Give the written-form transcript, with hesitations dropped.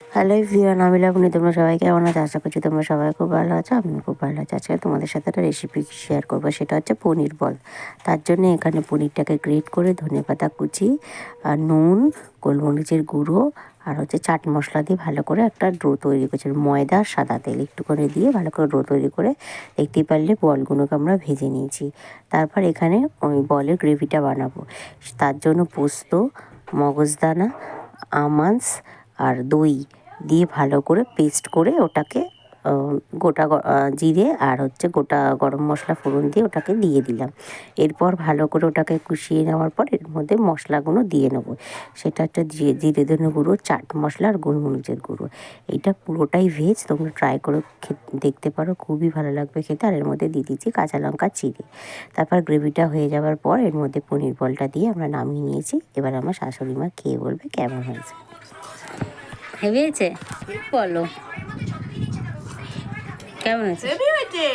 Hello everyone, আমি লাবণী। তোমরা সবাই কেমন আছো? আশা করছি তোমরা সবাই খুব ভালো আছো। আমিও খুব ভালো আছি। আজকে তোমাদের সাথে একটা রেসিপি শেয়ার করবো, সেটা হচ্ছে পনির বল। তার জন্য এখানে পনিরটাকে গ্রেট করে ধনেপাতা কুচি আর নুন, গোলমরিচের গুঁড়ো আর হচ্ছে চাট মশলা দিয়ে ভালো করে একটা ডো তৈরি করছি। ময়দা আর সাদা তেল একটু করে দিয়ে ভালো করে ডো তৈরি করে দেখতেই পারলে বলগুলোকে আমরা ভেজে নিয়েছি। তারপর এখানে ওই বলের গ্রেভিটা বানাবো। তার জন্য পোস্ত, মগজদানা, আমন্ডস আর দই দিয়ে ভালো করে পেস্ট করে ওটাকে গোটা জিরে আর হচ্ছে গোটা গরম মশলা ফোড়ন দিয়ে ওটাকে দিয়ে দিলাম। এরপর ভালো করে ওটাকে কষিয়ে নেওয়ার পর এর মধ্যে মশলাগুলো দিয়ে নেবো। সেটা হচ্ছে জিরে ধনে গুঁড়ো, চাট মশলা আর গোলমরিচের গুঁড়ো। এইটা পুরোটাই ভেজ, তোমরা ট্রাই করে দেখতে পারো, খুবই ভালো লাগবে খেতে। আর এর মধ্যে দিয়ে দিচ্ছি কাঁচা লঙ্কা চিড়ে। তারপর গ্রেভিটা হয়ে যাওয়ার পর এর মধ্যে পনির বলটা দিয়ে আমরা নামিয়ে নিয়েছি। এবার আমার শাশুড়ি মা খেয়ে বলবে কেমন হয়েছে। হেভি হয়েছে? বলো কেমন হয়েছে? হেভি হয়েছে।